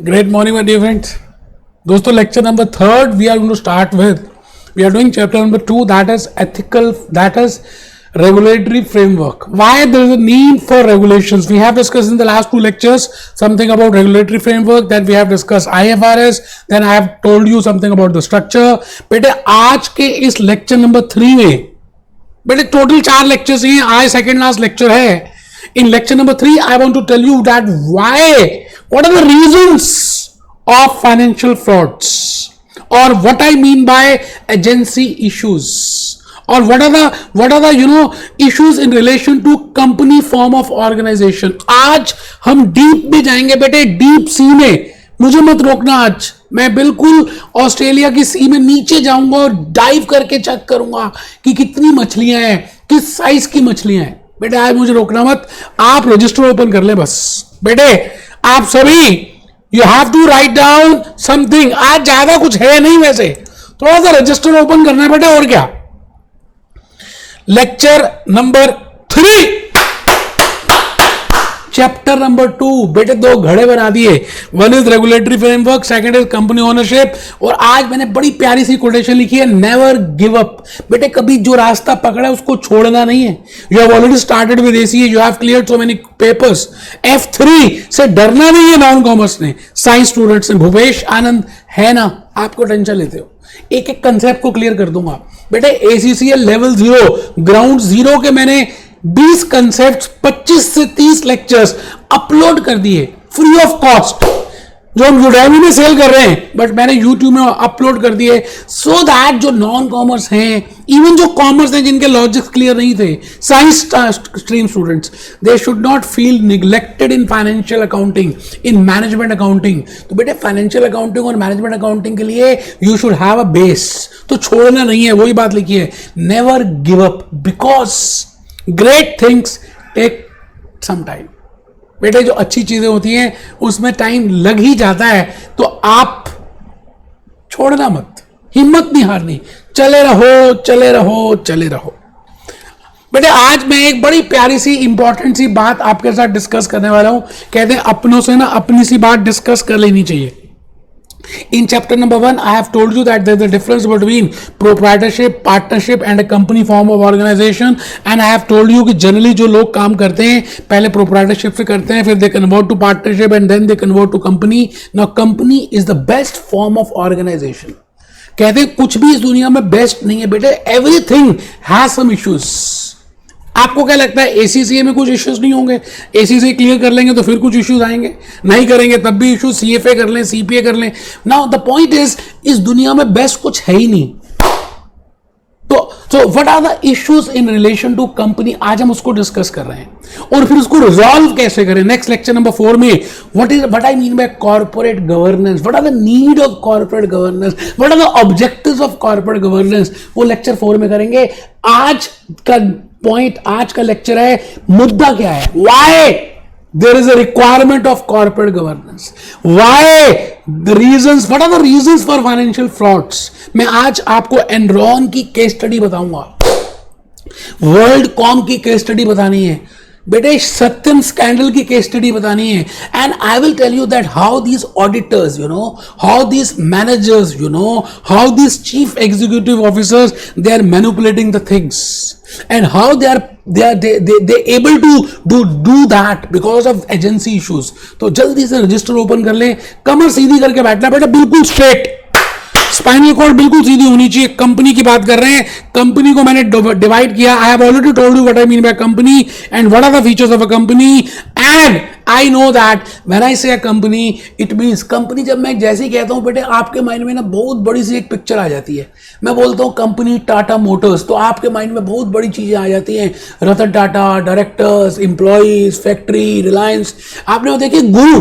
Great morning, my dear friends. दोस्तों lecture number 3 we are going to start with. We are doing chapter number 2, that is ethical, that is regulatory framework. Why there is a need for regulations? We have discussed in the last 2 lectures something about regulatory framework. Then we have discussed IFRS. Then I have told you something about the structure. बेटे आज के इस lecture number 3 में बेटे total 4 lectures हैं. आज second last lecture है. In lecture number 3, I want to tell you that what are the reasons of financial frauds, or what I mean by agency issues, or what are the issues in relation to company form of organization. आज हम deep में जाएंगे बेटे, deep sea में. मुझे मत रोकना आज, मैं बिल्कुल ऑस्ट्रेलिया की सी में नीचे जाऊंगा और डाइव करके चेक करूंगा कि कितनी मछलियां हैं, किस साइज की मछलियां हैं. बेटे आज मुझे रोकना मत, आप रजिस्टर ओपन कर ले बस. बेटे आप सभी you have to write down something. आज ज्यादा कुछ है नहीं, वैसे थोड़ा सा रजिस्टर ओपन करना है बेटे, और क्या. लेक्चर नंबर 3 चैप्टर नंबर 2 बेटे 2 घड़े बना दिए. One is regulatory framework, second is company ownership. और आज मैंने बड़ी प्यारी सी कोटेशन लिखी है, नेवर गिव अप. बेटे कभी जो रास्ता पकड़ा है उसको छोड़ना नहीं है. You have already started with ACA, you have cleared so many papers. F3 से डरना नहीं है नॉन कॉमर्स ने, साइंस स्टूडेंट्स ने. भूपेश आनंद है ना, आपको टेंशन लेते हो. एक एक कंसेप्ट को क्लियर कर दूंगा बेटे. ACCA लेवल 0 ग्राउंड 0 के मैंने 20 कंसेप्ट 25 से 30 लेक्चर्स अपलोड कर दिए फ्री ऑफ कॉस्ट, जो हम यूडेमी में सेल कर रहे हैं, बट मैंने यूट्यूब में अपलोड कर दिए, सो दैट जो नॉन कॉमर्स हैं, इवन जो कॉमर्स हैं जिनके लॉजिक्स क्लियर नहीं थे, science stream students, they should not feel neglected in financial accounting, in management accounting. तो बेटे फाइनेंशियल अकाउंटिंग और मैनेजमेंट अकाउंटिंग के लिए you should have a base. तो छोड़ना नहीं है, वही बात लिखी है, never give up, because great things take some time. बेटे जो अच्छी चीजें होती हैं उसमें टाइम लग ही जाता है, तो आप छोड़ना मत, हिम्मत नहीं हारनी, चले रहो चले रहो चले रहो. बेटे आज मैं एक बड़ी प्यारी सी इंपॉर्टेंट सी बात आपके साथ डिस्कस करने वाला हूं. कहते हैं अपनों से ना अपनी सी बात डिस्कस कर लेनी चाहिए. In chapter number 1, I have told you that there is a difference between proprietorship, partnership and a company form of organization. And I have told you कि generally जो लोग काम करते हैं पहले proprietorship से करते हैं, फिर they convert to partnership and then they convert to company. Now company is the best form of organization. कहते हैं कुछ भी इस दुनिया में बेस्ट नहीं है बेटे, everything has some issues. आपको क्या लगता है ACCA में कुछ इश्यूज नहीं होंगे? ACCA क्लियर कर लेंगे तो फिर कुछ इश्यूज आएंगे, नहीं करेंगे तब भी इश्यूज. CFA कर लें, CPA कर लें. नाउ द पॉइंट इज, इस दुनिया में बेस्ट कुछ है ही नहीं. तो what are the issues in relation to company, आज हम उसको डिस्कस कर रहे हैं, और फिर उसको रिजॉल्व कैसे करें. नेक्स्ट लेक्चर नंबर 4 में what I mean by corporate governance, what are the need of corporate governance, what are the objectives of corporate governance, वो लेक्चर 4 में करेंगे. आज का पॉइंट, आज का लेक्चर है, मुद्दा क्या है, why there is a requirement of corporate governance, why the reasons, what are the reasons for financial frauds. मैं आज आपको एनरॉन की केस स्टडी बताऊंगा, वर्ल्ड कॉम की केस स्टडी बतानी है बेटे, सत्यम स्कैंडल की केस स्टडी बतानी है. And I will tell you that how these auditors, how these managers, how these chief executive officers, they are manipulating the things, and how they able to do that because of agency issues. तो जल्दी से register open कर लें, कमर सीधी करके बैठना बेटा, बिल्कुल straight, spinal cord बिल्कुल सीधी होनी चाहिए. कंपनी की बात कर रहे हैं, कंपनी को मैंने डिवाइड किया. I have already told you what I mean by company and what are the features of a company. And I know that when I say a company, it means company. जब मैं जैसे ही कहता हूं बेटे, आपके mind में ना बहुत बड़ी सी एक पिक्चर आ जाती है. मैं बोलता हूं कंपनी टाटा मोटर्स, तो आपके माइंड में बहुत बड़ी चीजें आ जाती हैं, Ratan Tata, directors, employees, factory, Reliance. आपने वो देखी गुरु,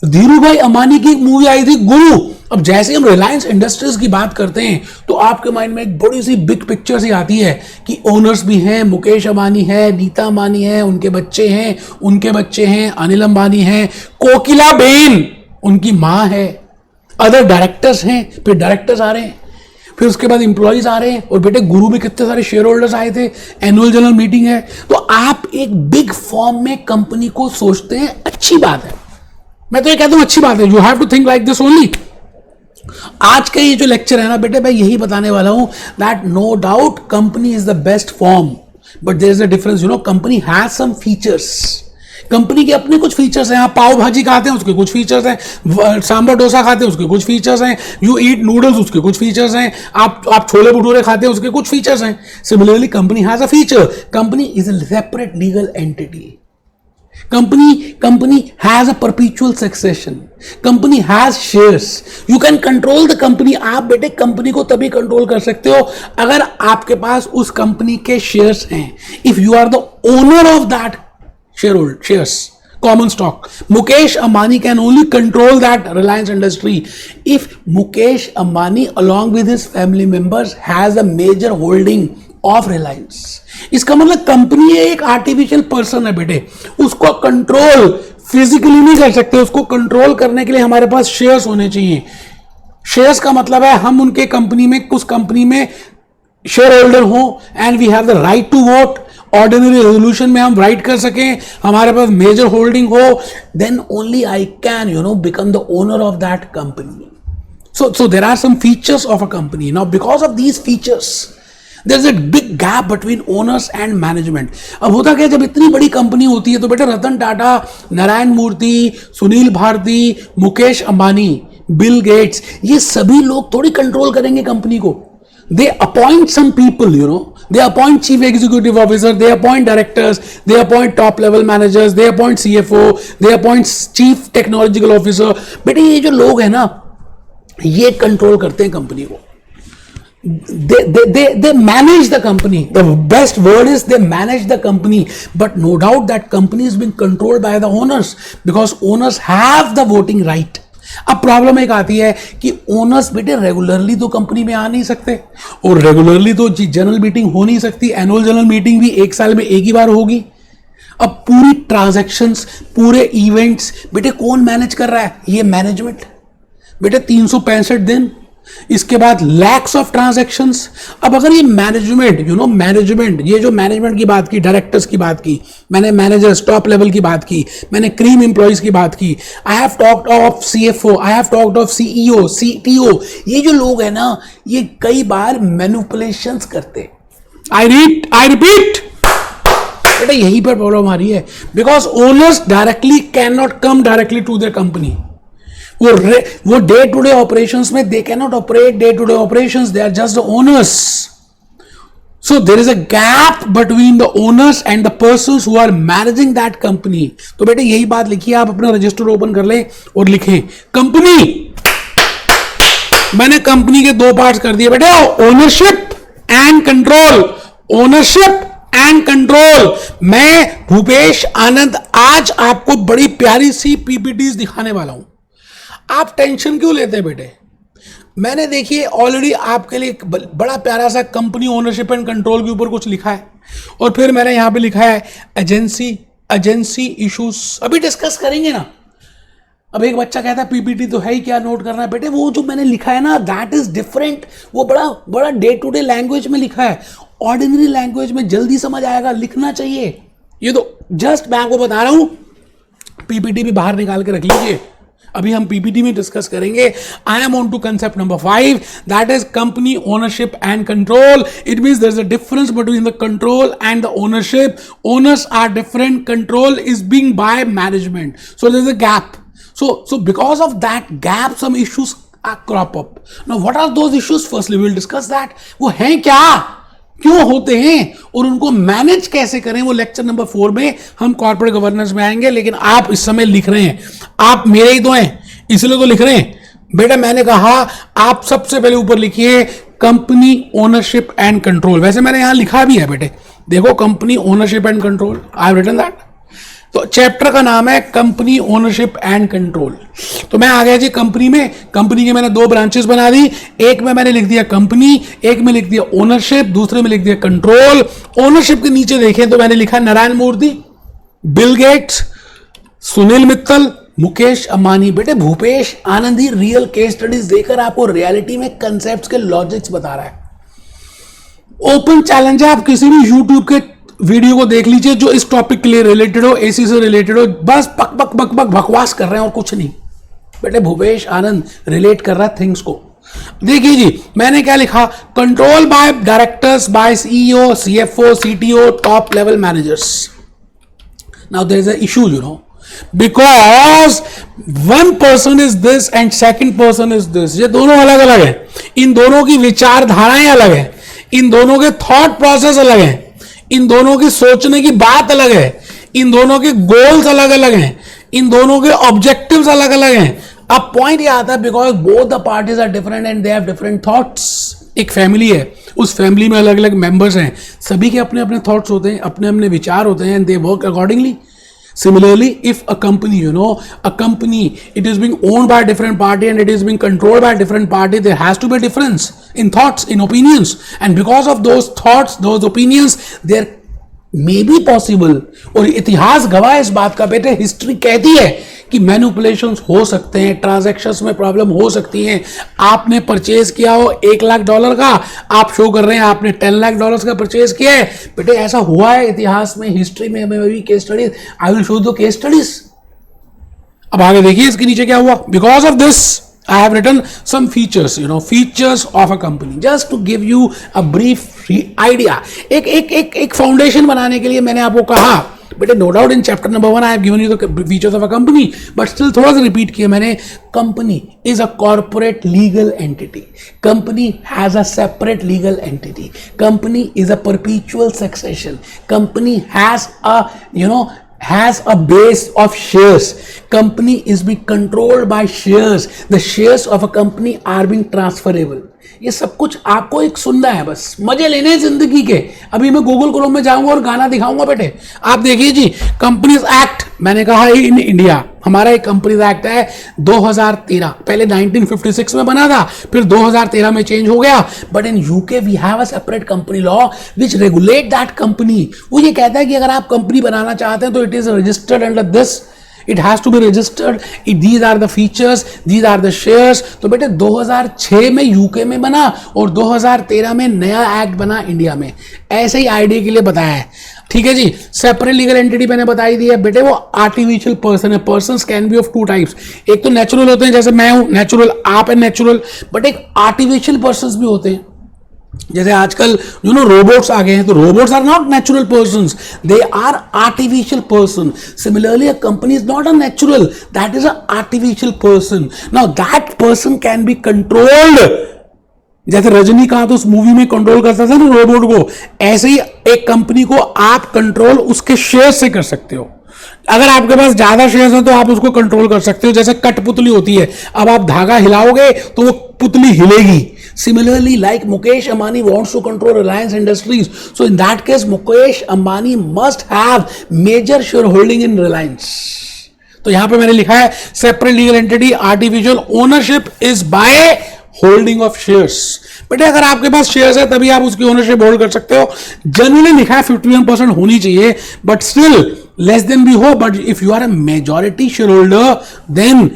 धीरू भाई अंबानी की एक मूवी आई थी गुरु. अब जैसे हम रिलायंस इंडस्ट्रीज की बात करते हैं तो आपके माइंड में एक बड़ी सी बिग पिक्चर सी आती है कि ओनर्स भी हैं, मुकेश अंबानी है, नीता अंबानी है, उनके बच्चे हैं, अनिल अंबानी हैं, कोकिला बेन उनकी माँ है, अदर डायरेक्टर्स हैं, फिर डायरेक्टर्स आ रहे हैं, फिर उसके बाद इंप्लॉइज आ रहे हैं. और बेटे गुरु में कितने सारे शेयर होल्डर्स आए थे, एनुअल जनरल मीटिंग है. तो आप एक बिग फॉर्म में कंपनी को सोचते हैं, अच्छी बात है, मैं तो ये कहता हूं अच्छी बात है, you have to think like this only. आज का ये जो लेक्चर है ना बेटे, मैं यही बताने वाला हूं that no doubt company is the best form, but there is a difference, you know, company has some features. Company के अपने कुछ फीचर्स हैं। आप पाव भाजी खाते हैं उसके कुछ फीचर्स हैं, सांबर डोसा खाते हैं उसके कुछ फीचर्स हैं, यू ईट नूडल्स उसके कुछ फीचर्स हैं, आप छोले भटूरे खाते हैं उसके कुछ फीचर्स हैं। Similarly company has a feature, company is a separate legal entity. Company has a perpetual succession. Company has shares. You can control the company. आप बेटे कंपनी को तभी कंट्रोल कर सकते हो अगर आपके पास उस कंपनी के शेयर्स हैं. If you are the owner of that shares, common stock. Mukesh Ambani can only control that Reliance industry if Mukesh Ambani along with his family members has a major holding of Reliance. इसका मतलब company एक artificial person है बेटे, उसको control physically नहीं कर सकते. उसको कंट्रोल करने के लिए हमारे पास शेयर्स होने चाहिए. शेयर्स का मतलब है हम उनके कंपनी में, कुछ कंपनी में शेयर होल्डर हो and we have the right to vote. Ordinary resolution में हम राइट कर सकें, हमारे पास मेजर होल्डिंग हो, then only I can become the owner of that company. So there are some features of a company. Now because of these features there's a big gap between owners and management. अब होता क्या, जब इतनी बड़ी company होती है तो बेटा रतन टाटा, नारायण मूर्ति, सुनील भारती, मुकेश अंबानी, बिल गेट्स, ये सभी लोग थोड़ी कंट्रोल करेंगे कंपनी को. They appoint some people, they appoint chief executive officer, they appoint directors, they appoint top level managers, they appoint CFO, they appoint chief technological officer. बेटे ये जो लोग हैं ना, ये कंट्रोल करते हैं कंपनी को. They manage the company. The best word is they manage the company. But no doubt that company is being controlled by the owners because owners have the voting right. अब problem एक आती है कि owners बेटे regularly तो company में आ नहीं सकते और रेगुलरली तो जनरल मीटिंग हो नहीं सकती. एनुअल जनरल मीटिंग भी एक साल में एक ही बार होगी. अब पूरी ट्रांजैक्शंस, पूरे इवेंट्स बेटे कौन मैनेज कर रहा है? ये मैनेजमेंट. बेटे 365 दिन, इसके बाद लैक्स ऑफ ट्रांजैक्शंस. अब अगर ये मैनेजमेंट ये जो मैनेजमेंट की बात की, डायरेक्टर्स की बात की, मैंने मैनेजर्स टॉप लेवल की बात की, मैंने क्रीम एम्प्लॉइज की बात की, I have talked of CFO, I have talked of CEO, CTO. ये जो लोग हैं ना, ये कई बार मैनिपुलेशंस करते. आई रिपीट बेटा, यहीं पर प्रॉब्लम आ रही है because owners directly can not come directly to their company. वो डे टू डे ऑपरेशंस में they can not operate day to day operations, they are just the owners. So there is a gap between the owners and the persons who are managing that company. तो बेटे यही बात लिखिए, आप अपना register open कर लें और लिखें कंपनी. मैंने कंपनी के दो पार्ट्स कर दिए बेटे, ownership and control. Ownership and control. मैं भूपेश आनंद आज आपको बड़ी प्यारी सी PPTs दिखाने वाला हूं. आप टेंशन क्यों लेते हैं बेटे? मैंने देखिए ऑलरेडी आपके लिए एक बड़ा प्यारा सा कंपनी ओनरशिप एंड कंट्रोल के ऊपर कुछ लिखा है और फिर मैंने यहां पे लिखा है एजेंसी इश्यूज. अभी डिस्कस करेंगे ना. अब एक बच्चा कहता है PPT तो है ही, क्या नोट करना है? बेटे वो जो मैंने लिखा है ना, दैट इज डिफरेंट. वो बड़ा डे टू डे लैंग्वेज में लिखा है, ऑर्डिनरी लैंग्वेज में जल्दी समझ आएगा, लिखना चाहिए. ये तो जस्ट मैं आपको बता रहा हूं. PPT भी बाहर निकाल के रख लीजिए, अभी हम PPT में डिस्कस करेंगे. I am on to concept number 5, that is company ownership and control. It means there is a difference between the control and the ownership. Owners are different, control is being by management. So there is a gap. So because of that gap, some issues crop up. Now what are those issues? Firstly we will discuss that. वो हैं क्या, क्यों होते हैं और उनको manage कैसे करें, वो लेक्चर नंबर 4 में हम कॉर्पोरेट गवर्नेंस में आएंगे. लेकिन आप इस समय लिख रहे हैं, आप मेरे ही तो हैं इसलिए तो लिख रहे हैं बेटा. मैंने कहा आप सबसे पहले ऊपर लिखिए कंपनी ओनरशिप एंड कंट्रोल. वैसे मैंने यहां लिखा भी है बेटे, देखो company ownership and control, I have written that. तो चैप्टर का नाम है कंपनी ओनरशिप एंड कंट्रोल. तो मैं आ गया जी कंपनी में. कंपनी के मैंने 2 ब्रांचेस बना दी. एक में मैंने लिख दिया कंपनी, एक में लिख दिया ओनरशिप, दूसरे में लिख दिया कंट्रोल. ओनरशिप के नीचे देखें तो मैंने लिखा नारायण मूर्ति, बिल गेट्स, सुनील मित्तल, मुकेश अंबानी. बेटे भूपेश आनंद ही रियल केस स्टडीज देकर आपको रियलिटी में कंसेप्ट्स के लॉजिक्स बता रहा है. ओपन चैलेंज है, आप किसी भी यूट्यूब के वीडियो को देख लीजिए जो इस टॉपिक के लिए रिलेटेड हो, एसी से रिलेटेड हो, बस पक पक पक पक बकवास कर रहे हैं और कुछ नहीं। बेटे भूपेश आनंद रिलेट कर रहा है थिंग्स को। देखिए जी, मैंने क्या लिखा, control by directors, by CEO, CFO, CTO, top level managers. Now there is a issue, you know, because one person is this and second person is this. ये दोनों अलग अलग है, इन दोनों की विचारधाराएं अलग है, इन दोनों के थॉट प्रोसेस अलग है, इन दोनों की सोचने की बात अलग है, इन दोनों के गोल्स अलग अलग हैं, इन दोनों के ऑब्जेक्टिव्स अलग अलग हैं। अब पॉइंट ये आता है because both the parties are different and they have different thoughts. एक फैमिली है, उस फैमिली में अलग अलग मेंबर्स हैं, सभी के अपने अपने थॉट्स होते हैं, अपने अपने विचार होते हैं, and they work accordingly. Similarly, if a company, you know, a company, it is being owned by a different party and it is being controlled by a different party, there has to be a difference in thoughts, in opinions. And because of those thoughts, those opinions, there may be possible, और इतिहास गवाह इस बात का, बेटे history कहती है कि मैनिपुलेशंस हो सकते हैं, ट्रांजैक्शंस में प्रॉब्लम हो सकती हैं। आपने परचेज किया हो $1,00,000 का, आप शो कर रहे हैं आपने $10,00,000 का परचेज किया है। बेटे ऐसा हुआ है इतिहास में, हिस्ट्री में, भी case studies, I will show the case studies. अब आगे देखिए इसके नीचे क्या हुआ। Because of this I have written some features, you know, features of a company, just to give you a brief idea. एक फाउंडेशन बनाने के लिए मैंने आपको कहा, बेटे no doubt in chapter number 1 I have given you the features of a company, but still थोड़ा सा रिपीट किया मैंने। Company is a corporate legal entity, company has a separate legal entity, company is a perpetual succession, company has a has a base of shares, company is being controlled by shares, the shares of a company are being transferable। ये सब कुछ आपको एक सुनना है, बस मजे लेने हैं जिंदगी के। अभी मैं गूगल क्रोम में जाऊंगा और गाना दिखाऊंगा बेटे, आप देखिए जी। कंपनीज एक्ट मैंने कहा है इन इंडिया, हमारा एक कंपनीज एक्ट है 2013, पहले 1956 में बना था, फिर 2013 में चेंज हो गया। But in UK we have a separate company law which regulate that company. वो ये कहता है कि अगर आप कंपनी बनाना चाहते हैं तो it is registered under this, it has to be registered, these are the features, these are the shares। तो बेटे 2006 में यूके में बना और 2013 में नया एक्ट बना इंडिया में। ऐसे ही आइडिया के लिए बताया है, ठीक है जी। सेपरेट लीगल एंटिटी मैंने बताई दी है बेटे, वो आर्टिफिशियल पर्सन है। Persons can be of two types, एक तो नेचुरल होते हैं, जैसे मैं हूं नेचुरल, आप है नेचुरल, बट एक आर्टिफिशियल पर्सन्स भी होते हैं। जैसे आजकल रोबोट्स आ गए हैं, तो robots are not natural persons, they are artificial person. Similarly a company is not a natural, that is a artificial person. Now that person can be controlled, जैसे रजनीकांत उस मूवी में कंट्रोल करता था ना रोबोट को, ऐसे ही एक कंपनी को आप कंट्रोल उसके शेयर से कर सकते हो। अगर आपके पास ज्यादा शेयर्स हैं तो आप उसको कंट्रोल कर सकते हो। जैसे कठपुतली होती है, अब आप धागा हिलाओगे तो वो पुतली हिलेगी। Similarly, like Mukesh Ambani wants to control Reliance Industries, so in that case Mukesh Ambani must have major shareholding in Reliance। तो यहां पे मैंने लिखा है separate legal entity, artificial ownership is by holding of shares. बेटे अगर आपके पास shares है तभी आप उसकी ओनरशिप होल्ड कर सकते हो। जनरली लिखा है 51% होनी चाहिए, बट स्टिल लेस देन भी हो, but if you are a majority shareholder then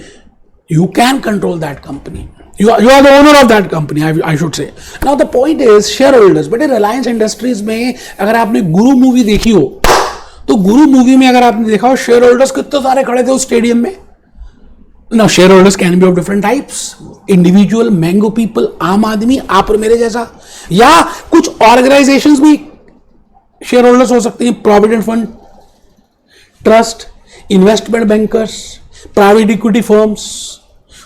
you can control that company, you are the owner of that company, I should say। now the point is shareholders, but Reliance Industries में अगर आपने गुरु movie देखी हो तो गुरु movie में अगर आपने देखा हो शेयर होल्डर्स कितने सारे खड़े थे उस स्टेडियम में। now shareholders can be of different types, individual, mango people, आम आदमी, आप और मेरे जैसा, या कुछ ऑर्गेनाइजेशंस भी शेयर होल्डर्स हो सकते हैं, provident fund, trust, investment bankers, private equity firms.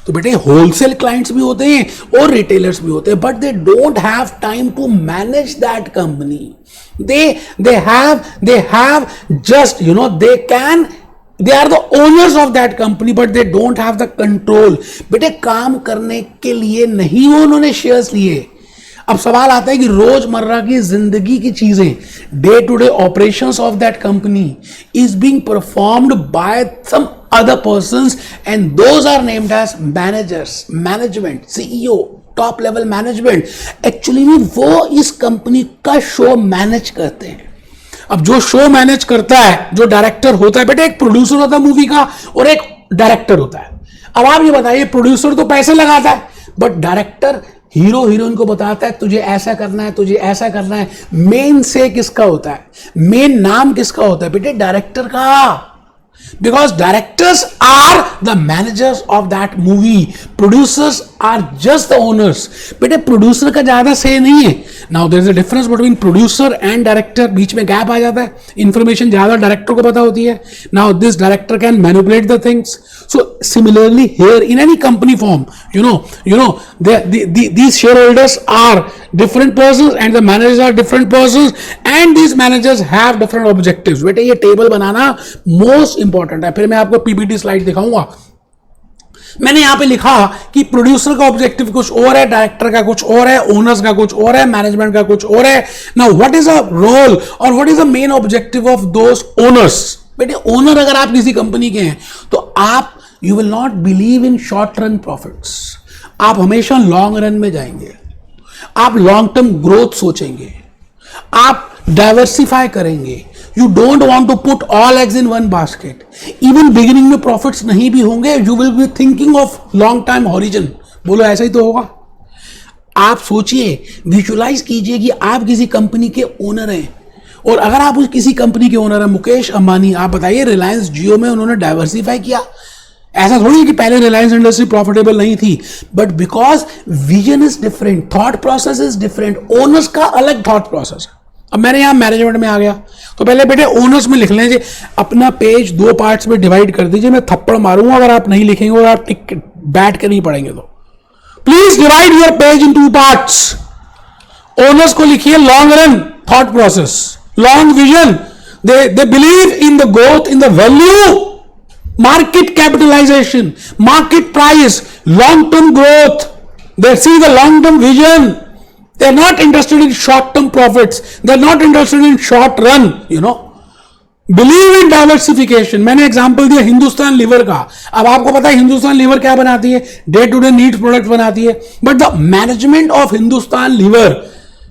तो बेटे होलसेल क्लाइंट्स भी होते हैं और रिटेलर्स भी होते हैं, but they don't have time to manage that company. they have just they are the owners of that company, but they don't have the control। बेटे काम करने के लिए नहीं वो उन्होंने शेयर्स लिए। अब सवाल आता है कि रोजमर्रा की जिंदगी की चीजें, day to day operations of that company is being performed by some other persons and those are named as managers, management, CEO, top level management। Actually में वो इस कंपनी का शो मैनेज करते हैं। अब जो शो मैनेज करता है, जो डायरेक्टर होता है, बेटे एक प्रोड्यूसर होता है मूवी का और एक डायरेक्टर होता है। अब आप ये बताइए, प्रोड्यूसर तो पैसे लगाता है, बट डायरेक्टर हीरो हीरोइन को बताता है तुझे ऐसा करना है, तुझे ऐसा करना है। मेन से किसका होता है, मेन नाम किसका होता है बेटे, डायरेक्टर का। Because directors are the managers of that movie, producers are just the owners. बेटे प्रोड्यूसर का ज्यादा से नहीं है। Now there is a difference between producer and director, बीच में गैप आ जाता है, इंफॉर्मेशन ज्यादा डायरेक्टर को पता होती है। Now this director can manipulate the things. So similarly here in any company form, these shareholders are different persons and the managers are different persons and these managers have different objectives. बेटे ये table बनाना most important है। फिर मैं आपको PPT slide दिखाऊंगा। मैंने यहां पे लिखा कि प्रोड्यूसर का ऑब्जेक्टिव कुछ और है, डायरेक्टर का कुछ और है, ओनर्स का कुछ और है, मैनेजमेंट का कुछ और है। Now what is a role और what is the main objective of those owners. बेटे ओनर अगर आप किसी कंपनी के हैं तो आप you will not believe in short run profits, आप हमेशा लॉन्ग रन में जाएंगे, आप लॉन्ग टर्म ग्रोथ सोचेंगे, आप डाइवर्सिफाई करेंगे। You don't want to put all eggs in one basket. Even beginning में प्रॉफिट्स नहीं भी होंगे, you will be thinking of long time horizon. बोलो ऐसा ही तो होगा। आप सोचिए, विजुलाइज कीजिए कि आप किसी कंपनी के ओनर हैं और अगर आप उस किसी कंपनी के ओनर हैं, मुकेश अंबानी, आप बताइए रिलायंस जियो में उन्होंने डाइवर्सिफाई किया। ऐसा थोड़ी कि पहले रिलायंस इंडस्ट्री प्रॉफिटेबल नहीं थी, but because vision is different, thought process is different, owners का अलग थॉट प्रोसेस है। अब मैंने यहां मैनेजमेंट में आ गया तो पहले बेटे ओनर्स में लिख लीजिए, अपना पेज 2 पार्ट्स में डिवाइड कर दीजिए। मैं थप्पड़ मारूंगा अगर आप नहीं लिखेंगे और आप बैठ के नहीं पढ़ेंगे तो। Please divide your page in 2 parts. Owners को लिखिए long run thought process, long vision, they believe in the growth, in the value, market capitalization, market price, long term growth. They see the long term vision. They're not interested in short term profits. They're not interested in short run, Believe in diversification. मैंने example दिया Hindustan liver का। अब आपको पता है Hindustan liver क्या बनाती है, day to day needs product बनाती है। But the management of Hindustan Lever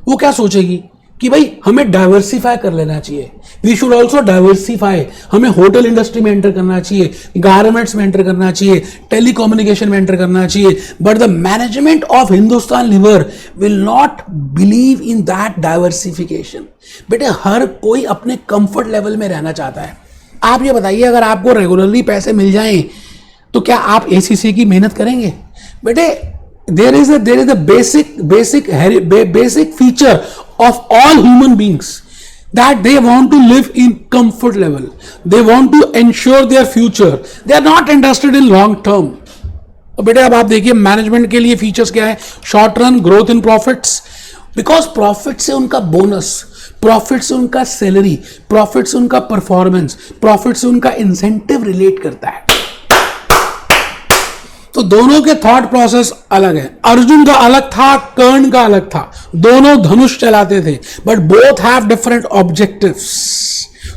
वो क्या सोचेगी कि भाई हमें डाइवर्सिफाई कर लेना चाहिए, वी शुड ऑल्सो डाइवर्सिफाई, हमें होटल इंडस्ट्री में एंटर करना चाहिए, गारमेंट्स में एंटर करना चाहिए, टेलीकम्युनिकेशन में एंटर करना चाहिए। But the management of Hindustan Lever will not believe in that diversification. बेटे हर कोई अपने कंफर्ट लेवल में रहना चाहता है। आप ये बताइए, अगर आपको रेगुलरली पैसे मिल जाएं तो क्या आप एसीसी की मेहनत करेंगे? बेटे there is a basic feature of all human beings that they want to live in comfort level. They want to ensure their future. They are not interested in long term. तो बेटे अब आप देखिए management के लिए features क्या है, short run growth in profits, because profit से उनका बोनस, प्रॉफिट से उनका सैलरी, प्रॉफिट से उनका परफॉर्मेंस, प्रॉफिट से उनका इंसेंटिव रिलेट करता है। तो दोनों के थॉट प्रोसेस अलग है। अर्जुन का अलग था, कर्ण का अलग था, दोनों धनुष चलाते थे, but both have different objectives.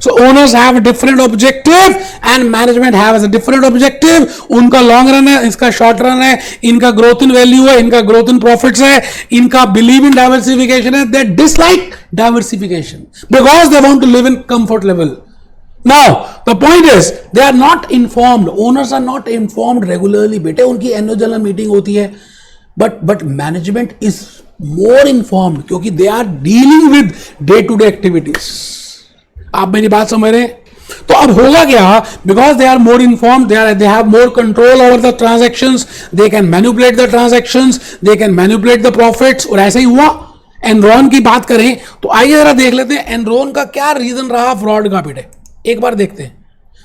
So owners have different objective and management have different objective. उनका लॉन्ग रन है, इसका शॉर्ट रन है, इनका ग्रोथ इन वैल्यू है, इनका ग्रोथ इन प्रॉफिट्स है, इनका बिलीव इन डाइवर्सिफिकेशन है, they dislike diversification because they want to live in comfort level. Now, the point is, they are not informed. Owners are not informed regularly. बेटे उनकी annual general meeting होती है, but management is more informed क्योंकि they are dealing with day-to-day activities. आप मेरी बात समझ रहे हैं? तो अब होगा क्या? Because they are more informed, they have more control over the transactions. They can manipulate the transactions. They can manipulate the profits. और ऐसा ही हुआ। एनरॉन की बात करें तो आइए जरा देख लेते हैं एनरॉन का क्या रीजन रहा फ्रॉड का। बेटे एक बार देखते हैं,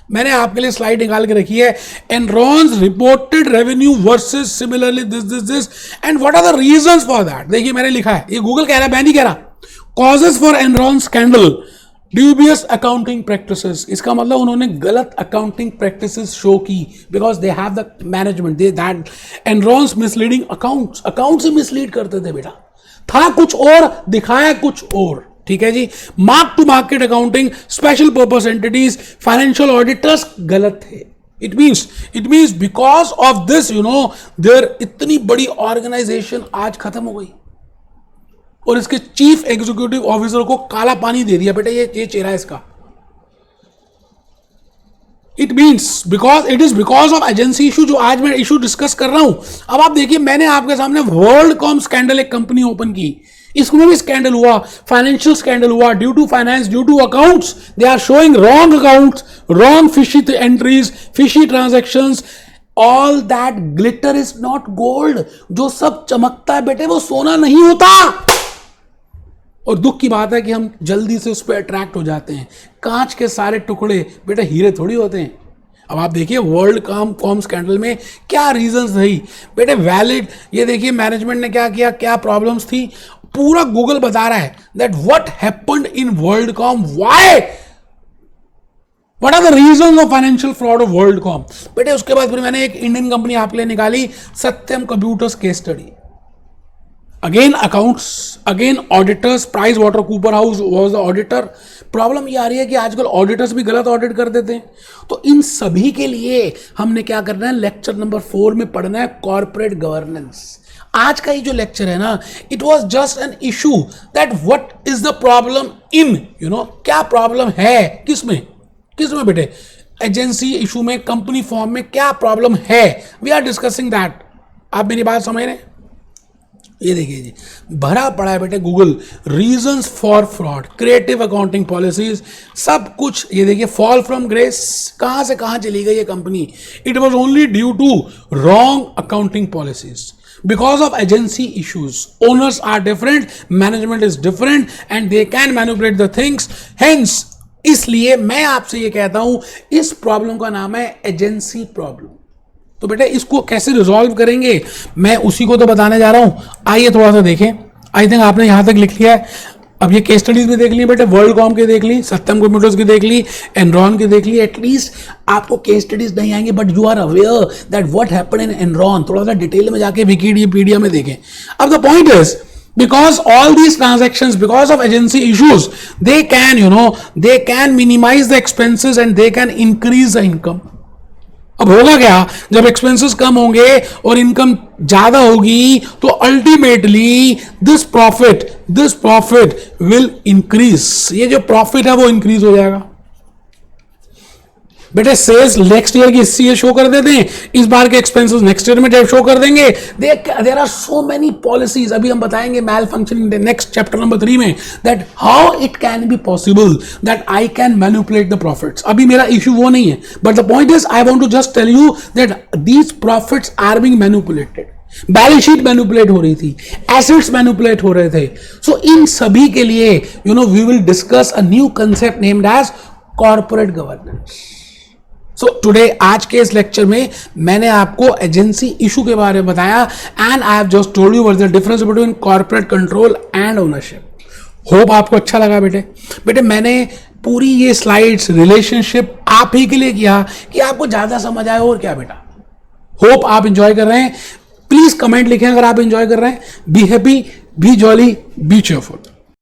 मैंने आपके लिए स्लाइड निकाल के रखी है, Enron's reported revenue versus similarly this and what are the reasons for that. देखिए मैंने लिखा है, ये गूगल कह रहा है, मैं नहीं कह रहा। Causes for Enron scandal, dubious accounting practices. इसका मतलब उन्होंने गलत अकाउंटिंग प्रैक्टिसेस शो की, because they have the management, they that Enron's misleading accounts, account से मिसलीड करते थे बेटा, था कुछ और दिखाया कुछ और। ठीक है जी। Mark to market accounting, special purpose entities, financial auditors गलत थे। It means because of this there इतनी बड़ी ऑर्गेनाइजेशन आज खत्म हो गई और इसके चीफ एग्जीक्यूटिव ऑफिसर को काला पानी दे दिया। बेटा ये चेहरा है इसका। It means it is because of agency issue, जो आज मैं इशू डिस्कस कर रहा हूं। अब आप देखिए, मैंने आपके सामने वर्ल्डकॉम स्कैंडल एक कंपनी ओपन की, इसमें भी स्कैंडल हुआ, फाइनेंशियल स्कैंडल हुआ, due to finance, due to accounts, they are showing wrong accounts, wrong fishy entries, fishy transactions. All that glitter is not gold. जो सब चमकता है बेटे वो सोना नहीं होता। और दुख की बात है कि हम जल्दी से उस पर अट्रैक्ट हो जाते हैं। कांच के सारे टुकड़े बेटा हीरे थोड़ी होते हैं। अब आप देखिए वर्ल्डकॉम स्कैंडल में क्या रीजंस रही बेटे, वैलिड, ये देखिए मैनेजमेंट ने क्या किया, क्या प्रॉब्लम्स थी, पूरा गूगल बता रहा है that what happened in WorldCom, why, what are the reasons of financial fraud of WorldCom. बेटे उसके बाद फिर मैंने एक इंडियन कंपनी आपके लिए निकाली, Satyam computers case study. Again accounts, again auditors, Price Water Cooper House was the auditor. Problem ये आ रही है कि आजकल ऑडिटर्स भी गलत ऑडिट कर देते हैं। तो इन सभी के लिए हमने क्या करना है, लेक्चर नंबर 4 में पढ़ना है कॉर्पोरेट गवर्नेंस। आज का ये जो लेक्चर है ना, it was just an issue that what is the problem in, क्या प्रॉब्लम है, किसमें बेटे, एजेंसी इशू में, कंपनी फॉर्म में क्या प्रॉब्लम है, वी आर डिस्कसिंग दैट। आप मेरी बात समझ रहे हैं? ये देखिए जी, भरा पड़ा है बेटे Google, reasons for fraud, creative accounting policies, सब कुछ। ये देखिए, फॉल फ्रॉम ग्रेस, कहां से कहां चली गई ये company. It was only due to wrong accounting policies, because of agency issues. Owners are different, management is different, and they can manipulate the things. Hence, इसलिए मैं आपसे ये कहता हूं, इस प्रॉब्लम का नाम है एजेंसी प्रॉब्लम। तो बेटा इसको कैसे रिजॉल्व करेंगे, मैं उसी को तो बताने जा रहा हूं। आइए थोड़ा सा देखें। आई थिंक आपने यहां तक लिख लिया है। अब ये केस स्टडीज भी देख ली बेटे, वर्ल्डकॉम की देख ली, सत्यम कंप्यूटर्स की देख ली, एनरॉन की देख ली। एटलीस्ट आपको केस स्टडीज नहीं आएंगे, but you are aware that what happened in Enron. थोड़ा सा डिटेल में जाके विकिपीडिया में देखें। अब the point is, because all these transactions, because of agency issues, they can minimize the expenses and they can increase the income. अब होगा क्या, जब एक्सपेंसेस कम होंगे और इनकम ज्यादा होगी, तो ultimately this profit will increase. ये जो प्रॉफिट है वो इंक्रीज हो जाएगा बेटे। सेल्स नेक्स्ट ईयर की इस ईयर शो कर देते हैं, इस बार के एक्सपेंसेस नेक्स्ट ईयर में शो कर देंगे। There are so many policies, अभी हम बताएंगे malfunctioning next chapter number 3 में, that how it can be possible that I can manipulate the profits. अभी मेरा इशू वो नहीं है, but the point is I want to just tell you that these profits are being manipulated. Balance sheet manipulate हो रही थी, assets manipulate हो रहे थे। सो इन सभी के लिए we will discuss a new concept named as corporate governance. So today, आज के इस लेक्चर में मैंने आपको एजेंसी इशू के बारे में बताया, and I have just told you what is the difference between corporate control and ownership. Hope आपको अच्छा लगा बेटे। मैंने पूरी ये स्लाइड्स रिलेशनशिप आप ही के लिए किया कि आपको ज्यादा समझ आए, और क्या बेटा। होप आप इंजॉय कर रहे हैं। प्लीज कमेंट लिखें अगर आप इंजॉय कर रहे हैं। Be happy, B jolly, B cheerful.